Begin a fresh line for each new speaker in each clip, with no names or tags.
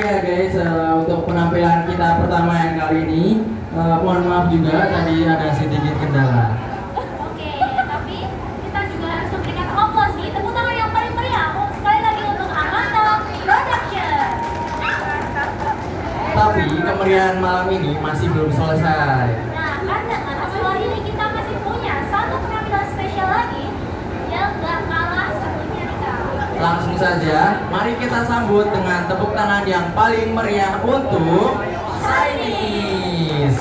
ya guys untuk penampilan kita pertama yang kali ini. Mohon maaf juga tadi ada sedikit kendala.
Oke, tapi kita juga harus memberikan aplaus nih. Tepuk tangan yang paling meriah. Sekali lagi untuk Amanda Production.
Tapi kemeriahan malam ini masih belum selesai.
Nah, karena setelah ini kita masih punya satu penampilan spesial lagi yang gak kalah serunya nih Kak.
Langsung saja, mari kita sambut dengan tepuk tangan yang paling meriah untuk Chinese.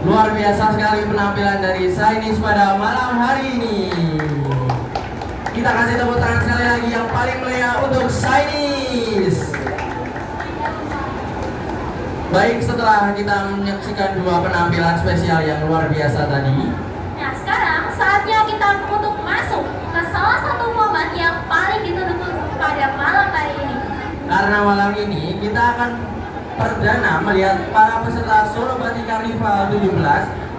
Luar biasa sekali penampilan dari Chinese pada malam hari ini. Kita kasih tepuk tangan sekali lagi yang paling meriah untuk Chinese. Baik, setelah kita menyaksikan dua penampilan spesial yang luar biasa tadi,
Nah, sekarang saatnya kita untuk masuk ke salah satu momen yang paling ditunggu pada malam hari ini.
karena malam ini kita akan perdana melihat para peserta Solo Batik Carnival 17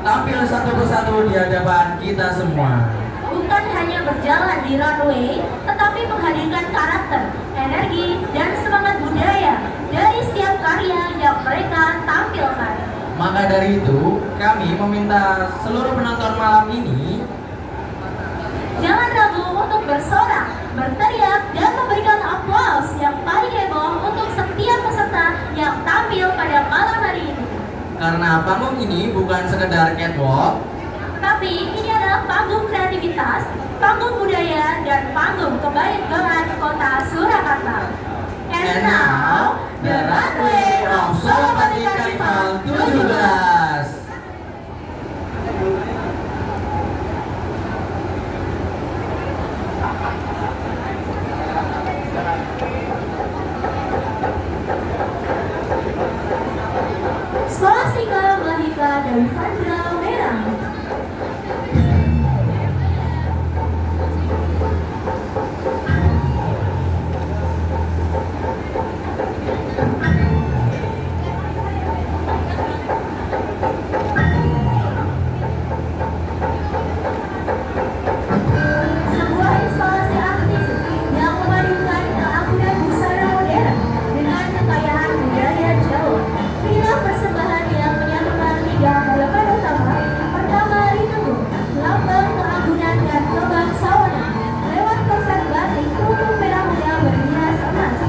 tampil satu persatu di hadapan kita semua.
Bukan hanya berjalan di runway, tetapi menghadirkan karakter, energi, dan semangat budaya dari setiap karya yang mereka tampilkan.
Maka dari itu, kami meminta seluruh penonton malam ini
Jangan ragu untuk bersorak, berteriak, dan memberikan aplaus yang paling heboh untuk setiap peserta yang tampil pada malam hari ini.
karena panggung ini bukan sekedar catwalk,
Tapi ini adalah panggung kreativitas, panggung budaya, dan panggung kebanggaan kota Surakarta.
and now, the runway of Solo Batik Carnival 17.
Skolastika Mahika dari Vandra Merah. Sebuah instalasi artis yang memadukan keakuan busana modern dengan kekayaan budaya Jawa. Inilah persembahan yang menyatukan tiga elemen utama. Pertama, Rinengo, lambang keagungan dan kebangsawanan. Lewat konsep batik tutup merah muda berhias emas,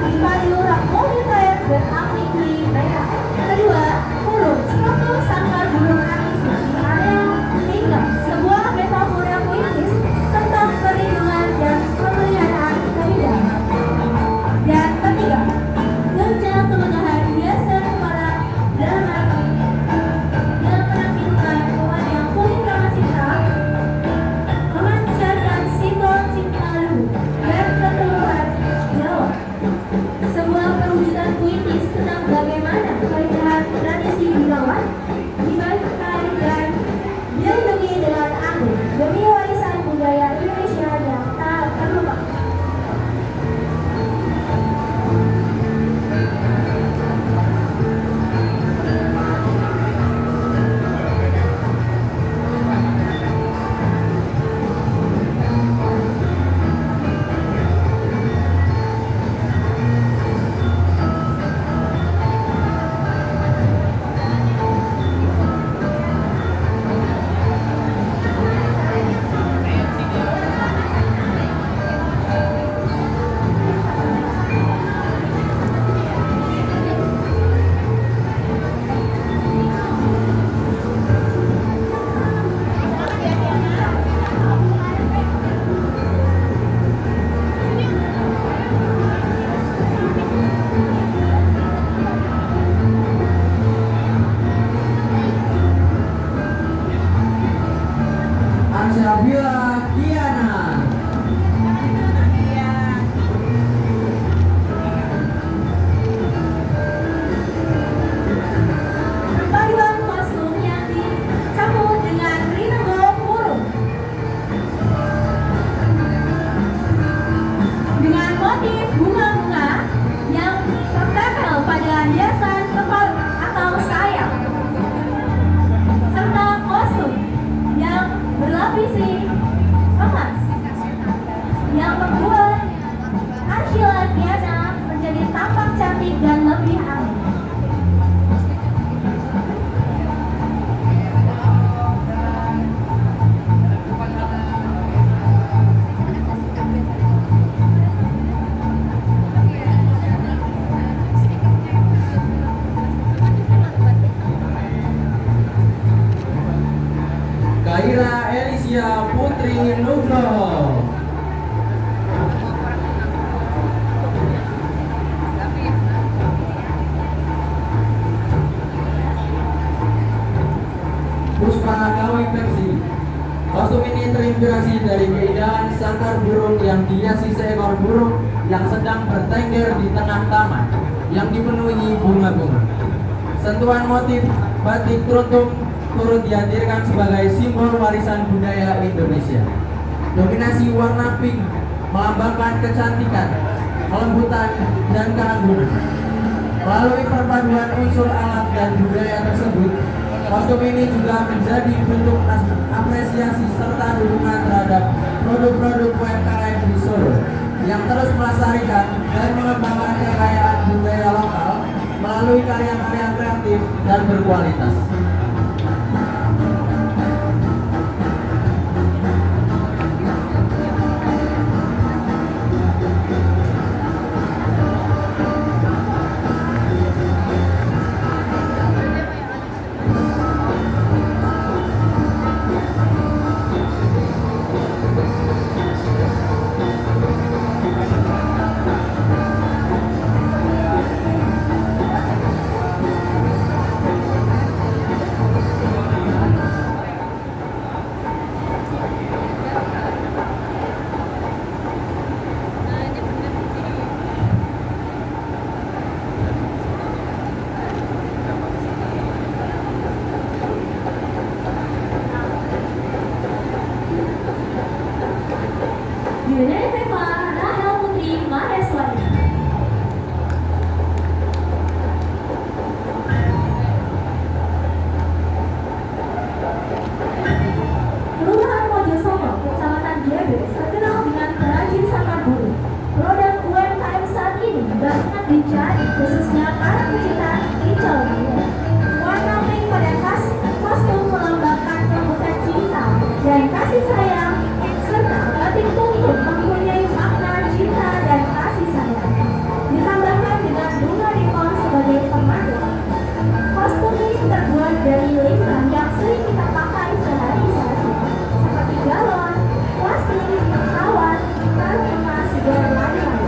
dipadu rak mobil kain beraklik merah. Kedua, burung, struktur sangkar burung artis di area tinggal, sebuah metafora puitis tentang perlindungan dan pemeliharaan keindahan. Dan ketiga, kerja kemegahan hiasan para drama yang menampilkan pemandangan kulit Ramasita memancarkan simbol Citalu dan keturunan Jawa. Sebuah perwujudan puitis tentang bagaimana keindahan tradisi dirawat, dibagikan dan dilindungi dengan anggun demi warisan budaya Indonesia yang tak terlupakan.
Arsabila Kiana.
Perpaduan kostum yang dicampur dengan Rinengo burung dengan motif bunga-bunga yang tertempel pada hiasan kepala atau sayap, serta kostum yang berlapisi emas yang membuat Arshila Kiana menjadi tampak cantik dan lebih aneh.
Kaira Elisia Putri Nugroho. Puspa Kawi Persi. Kostum ini terinspirasi dari keindahan sangkar burung yang dihiasi seekor burung yang sedang bertengger di tengah taman yang dipenuhi bunga-bunga. Sentuhan motif batik teruntuk turut dihadirkan sebagai simbol warisan budaya Indonesia. Dominasi warna pink melambangkan kecantikan, kelembutan, dan keagungan. Melalui perpaduan unsur alat dan budaya tersebut, kostum ini juga menjadi bentuk apresiasi serta dukungan terhadap produk-produk UMKM di Solo yang terus melestarikan dan mengembangkan kekayaan budaya lokal melalui karya-karya kreatif dan berkualitas.
Yunifema Rahel Putri Maheswari. Kelurahan Mojosongo, Kecamatan Jebres, terkenal dengan perajin sangkar bulu. Produk UMKM saat ini banyak dicari, khususnya para pecinta hijau biru. Warna pink pada kostum melambangkan kelembutan cinta dan kasih sayang, serta batik tuntun mempunyai makna cinta dan kasih sayang. Ditambahkan dengan bunga ripon sebagai pemandu. Kostum ini terbuat dari limbah yang sering kita pakai sehari-hari, seperti galon, plastik, kawat, karung emas, dan lain-lain.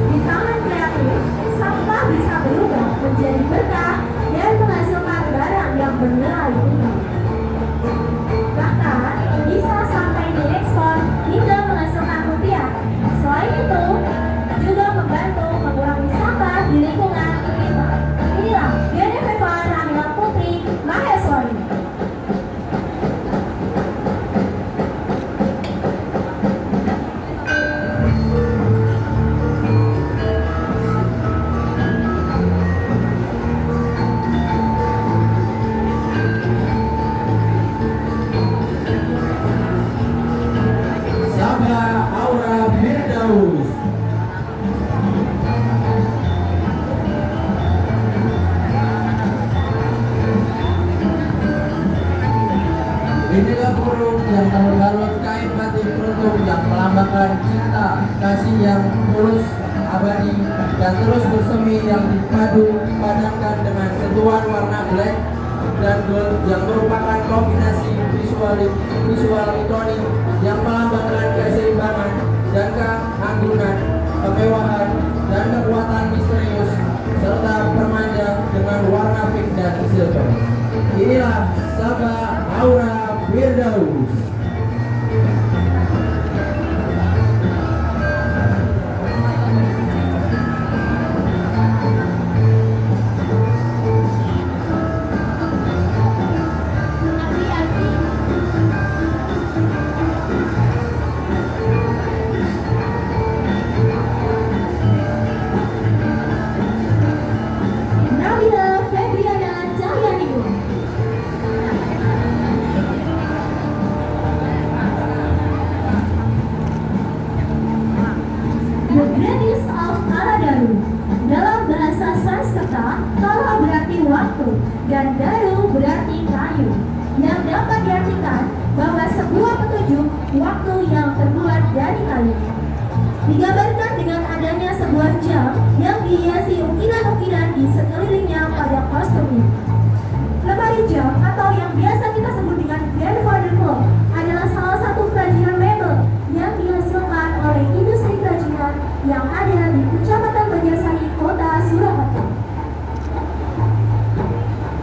Di tangan kreatif, sampah bisa berubah menjadi berkah dan menghasilkan barang yang bernilai tinggi. Bahkan bisa sampai diekspor hingga menghasilkan rupiah. Selain itu, juga membantu mengurangi sampah di lingkungan kita. Inilah Yunifema Rahel Putri Maheswari.
Sabah Aura Firdaus. Inilah burung yang terbalut kain batik peruntung yang melambangkan cinta, kasih yang tulus, abadi, dan terus bersemi yang dipadu padankan dengan sentuhan warna black dan gold yang merupakan kombinasi visual ikonik yang melambangkan keseimbangan dan keanggunan, kemewahan, dan kekuatan misterius serta permanja dengan warna pink dan silver. Inilah Sabah Aura Firdaus.
Nabila Febriana Cahyaningrum. The Greatness of Kaladaru. Dalam bahasa Sanskerta, kala berarti waktu dan daru berarti kayu, yang dapat diartikan bahwa sebuah petunjuk waktu yang terbuat dari kayu. Digambarkan dengan adanya sebuah jam yang dihiasi ukiran-ukiran di sekelilingnya pada kostum ini. Lemari jam atau yang biasa kita sebut dengan grandfather clock adalah salah satu kerajinan mebel yang dihasilkan oleh industri kerajinan yang ada di Kecamatan Banjarsari, Kota Surakarta.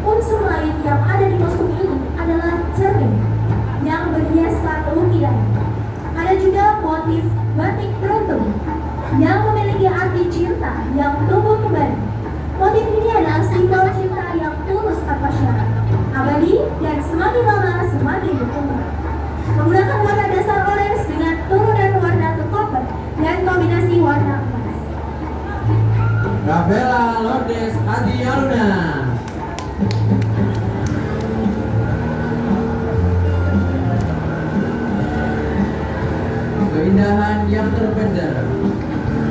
Unsur lain yang ada di kostum ini adalah cermin yang berhiaskan ukiran. Ada juga motif batik teruntung yang memiliki arti cinta yang tumbuh kembali. Motif ini adalah simbol cinta yang tulus tanpa syarat, abadi, dan semakin lama semakin berkembang. Menggunakan warna dasar orange dengan turunan warna kekoper dan kombinasi warna emas.
Gabela Lourdes Adiyaluna. Keindahan yang terpendam,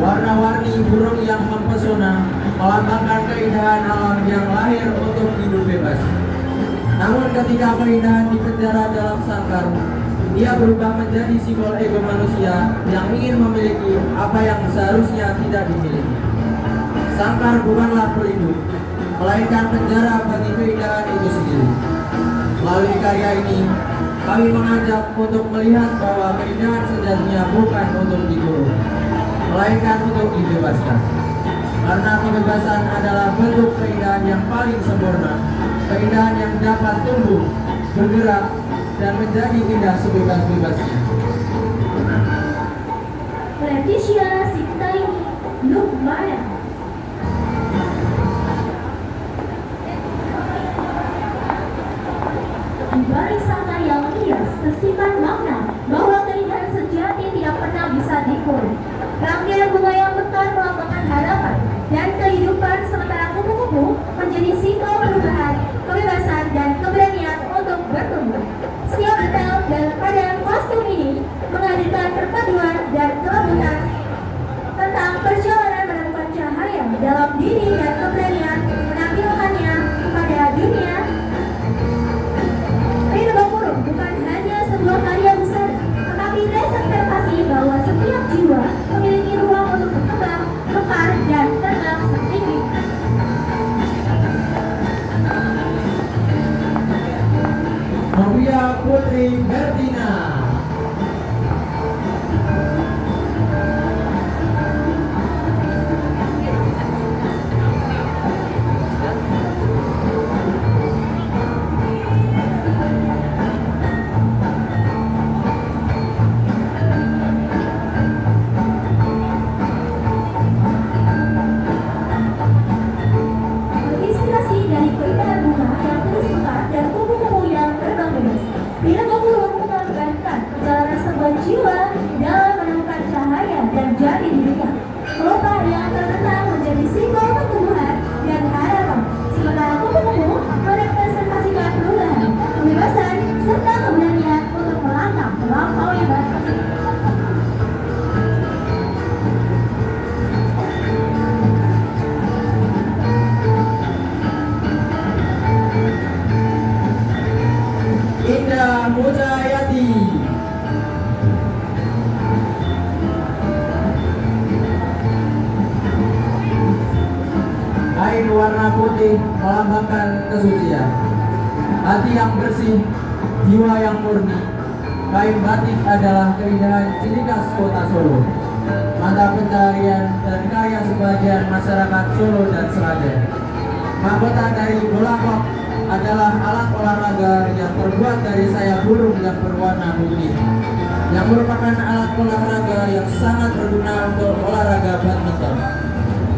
warna-warni burung yang mempesona, melambangkan keindahan alam yang lahir untuk hidup bebas. Namun ketika keindahan dipenjara dalam sangkar, ia berubah menjadi simbol ego manusia yang ingin memiliki apa yang seharusnya tidak dimiliki. Sangkar bukanlah pelindung, melainkan penjara bagi keindahan itu sendiri. Melalui karya ini, kami mengajak untuk melihat bahwa keindahan sejatinya bukan untuk dikurung, melainkan untuk dibebaskan. Karena kebebasan adalah bentuk keindahan yang paling sempurna, keindahan yang dapat tumbuh, bergerak, dan menjadi indah sebebas-bebasnya.
Leticia Sintaini Lukmana. Di balik sangkar yang hias tersimpan makna bahwa keindahan sejati tidak pernah bisa dikurung. Rangkaian bunga yang mekar melambangkan harapan dan kehidupan, sementara kupu-kupu menjadi simbol perubahan, kebebasan, dan keberanian untuk bertumbuh. Setiap detail pada kostum ini menghadirkan perpaduan dan kelembutan tentang perjalanan menemukan cahaya dalam diri dan keberanian menampilkannya kepada dunia. Rindu Burung bukan hanya sebuah karya besar, tetapi representasi bahwa setiap jiwa memiliki ruang untuk berkembang, mekar, dan terbang tinggi.
Novia Putri Bertina.
Terinspirasi dari keindahan bunga yang terus mekar dan kupu-kupu yang terbang bebas, Rindu Burung menggambarkan perjalanan sebuah jiwa dalam menemukan cahaya dan jati dirinya. Pelupa yang terbenam menjadi simbol pertumbuhan dan harapan, sementara kupu-kupu merepresentasikan perubahan, kebebasan, serta keberanian untuk melangkah melampaui batas.
Indah Mujayati. Kain warna putih melambangkan kesucian, hati yang bersih, jiwa yang murni. Kain batik adalah keindahan ciri khas kota Solo, mata pencaharian dan karya sebagian masyarakat Solo dan Seragen. Mahkota dari bola kok adalah alat olahraga yang terbuat dari sayap burung yang berwarna putih, yang merupakan alat olahraga yang sangat berguna untuk olahraga badminton,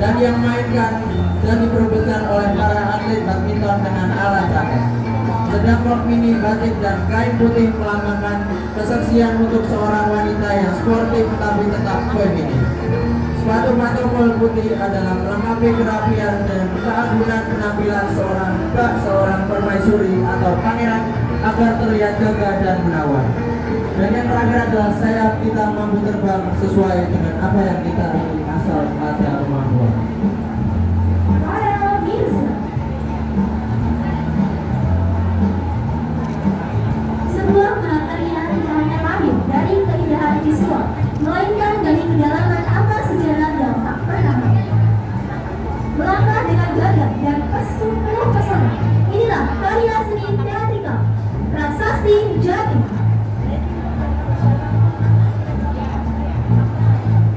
dan yang mainkan dan diperebutkan oleh para atlet badminton dengan alat raket. Sedang rok mini batik dan kain putih melambangkan kesaksian untuk seorang wanita yang sportif tapi tetap feminin. Sepatu pantofel putih adalah melengkapi kerapian dan keagungan penampilan seorang permaisuri atau pangeran agar terlihat gagah dan menawan. Dan yang terakhir adalah sayap kita mampu terbang sesuai dengan apa yang kita ingin asal ada kemampuan.
Para Mirza. Sebuah karya tidak hanya lahir dari keindahan visual, melainkan dari kedalaman akal sejarah yang tak pernah melangkah dengan gagah dan penuh pesona. Inilah karya seni teatrikal Prasasti Jati.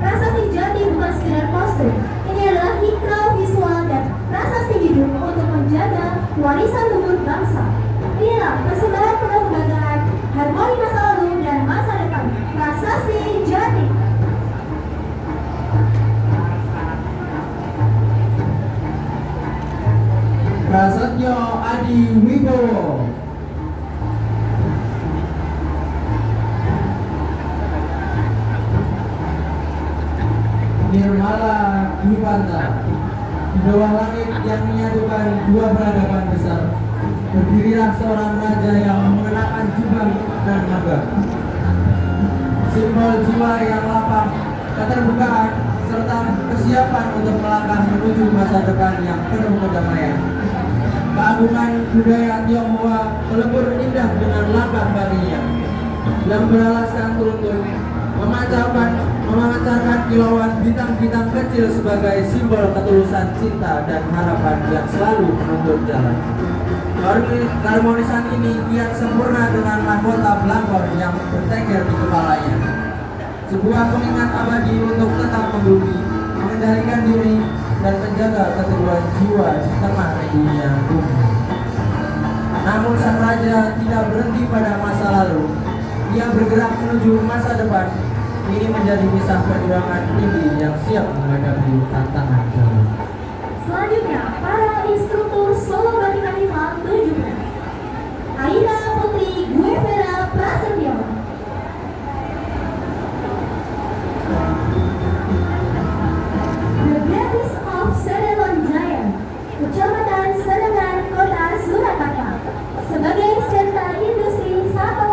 Prasasti Jati bukan sekedar kostum. Ini adalah hikmah visual dan prasasti hidup untuk menjaga warisan luhur bangsa. Inilah persembahan penuh kebanggaan, harmoni masa lalu dan masa depan. Prasasti Jati.
Prasetyo Adi Wibowo. Nirmala Dwipanta. Di bawah langit yang menyatukan dua peradaban besar, berdirilah seorang raja yang mengenakan jubah dan magang. Simbol jiwa yang lapang, keterbukaan, serta kesiapan untuk melangkah menuju masa depan yang penuh kedamaian. Keagungan budaya Tionghoa melebur indah dengan langkah baginya yang beralaskan tuntun, memancarkan kilauan bintang-bintang kecil sebagai simbol ketulusan cinta dan harapan yang selalu menuntut jalan. Keharmonisan ini kian sempurna dengan mahkota belangkon yang bertengger di kepalanya. Sebuah pengingat abadi untuk tetap membumi, mengendalikan diri, dan menjaga keteguhan jiwa di tengah renyihnya bumi. Namun sang raja tidak berhenti pada masa lalu. Ia bergerak menuju masa depan. Ini menjadi kisah perjuangan tinggi yang siap menghadapi tantangan zaman.
Selanjutnya, para instruktur solo Batika 5 17. Aida Putri Guevara Prasetyo. The Graphics of Sedelon Jaya, Kecamatan Sedengan, Kota Surakarta, sebagai sentra industri satu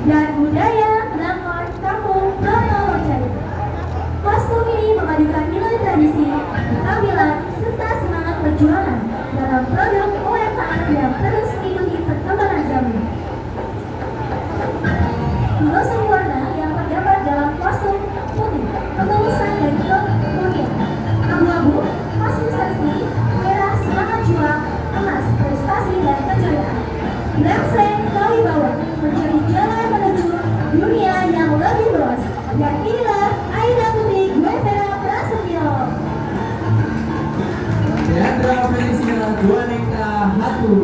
dan budaya Langkon Kampung Pronowojaya. Kostum ini memadukan nilai tradisi, keterampilan, serta semangat perjuangan dalam produk UMKM yang terus mengikuti perkembangan zaman. Hingga sempurna yang terdapat dalam kostum putih, ketulusan dan kemudian abu-abu, konsistensi, merah semangat juang, emas prestasi dan kejayaan. Lemseng Kawibawa mencari jalan menuju dunia yang lebih luas. Dan inilah Aida Putri Guevara Prasetyo.
Leandra Felicia Juaneka Hatu.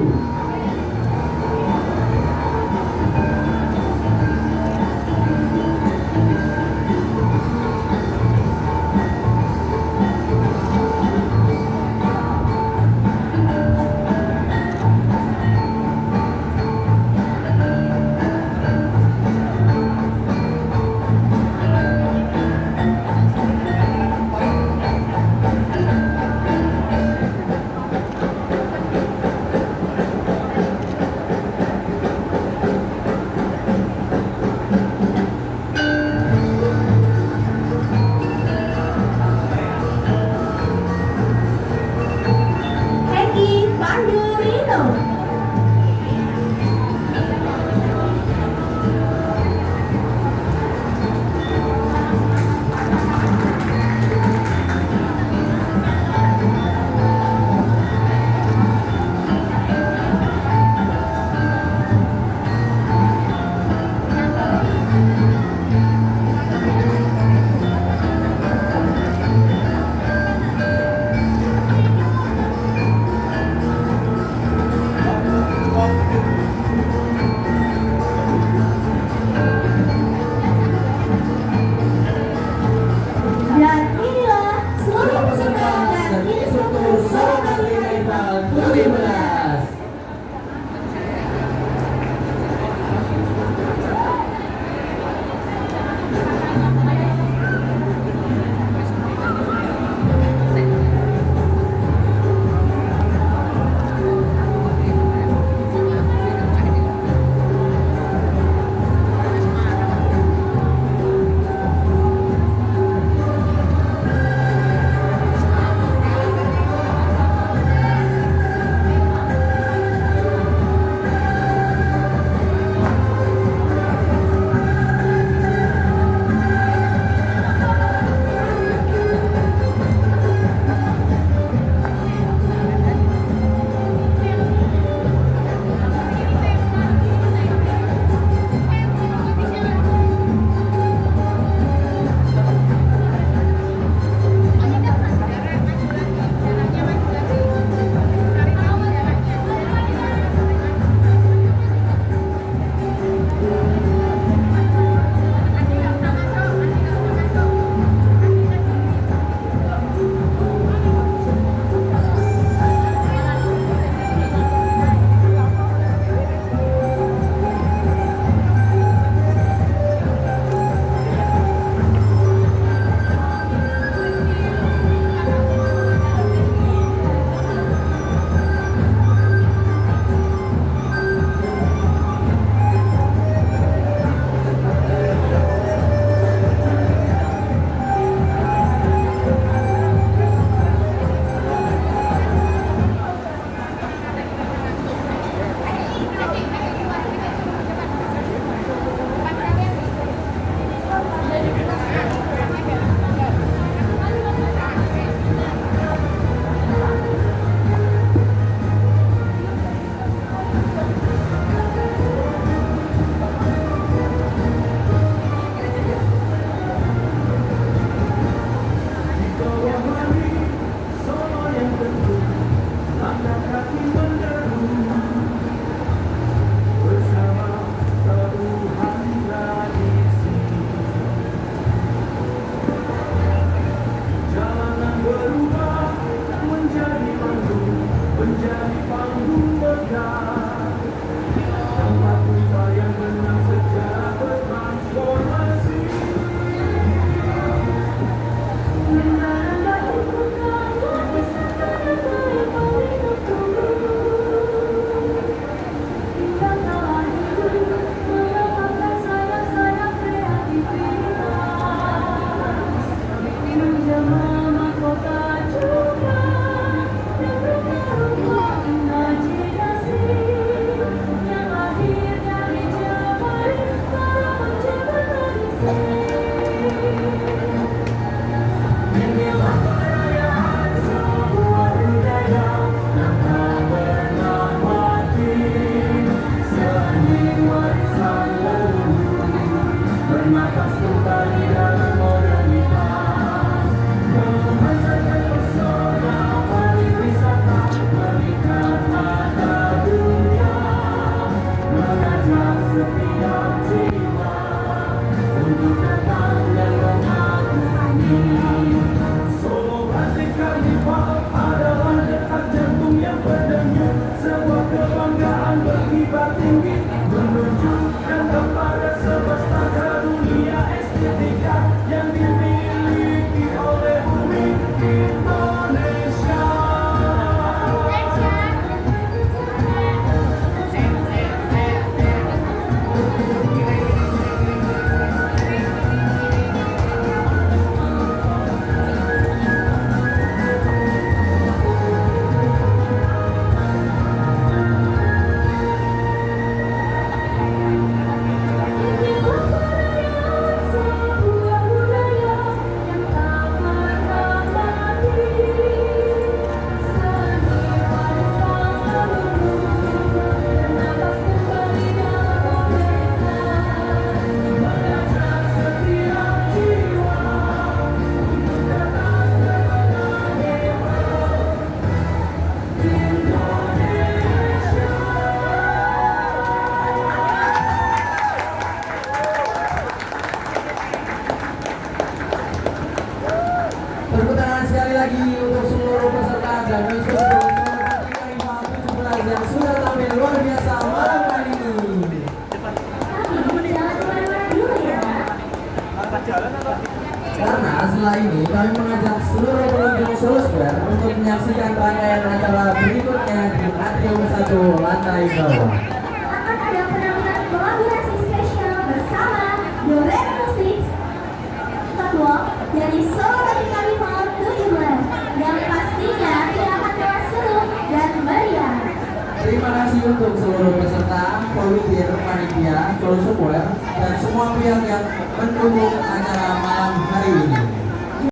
tiba tinggi menunjukkan kepada semesta dunia estetika yang dimiliki oleh bumi Indonesia.
Tepuk tangan sekali lagi untuk seluruh peserta dan mengikuti seluruh Karifah 17 yang sudah tampil luar biasa malam kali ini.
Tapi jangan kemana-mana dulu ya.
Karena setelah ini kami mengajak seluruh pengunjung Solo Square untuk menyaksikan rangkaian acara berikutnya di atrium 1 lantai bawah.
Akan ada penampilan kolaborasi spesial bersama Yoren Musik Catwalk dari Solo Batik Karifah 17 yang pastinya tidak akan kalah seru dan meriah.
Terima kasih untuk seluruh peserta, volunteer, panitia, Solo Square, dan semua pihak yang mendukung acara malam hari ini.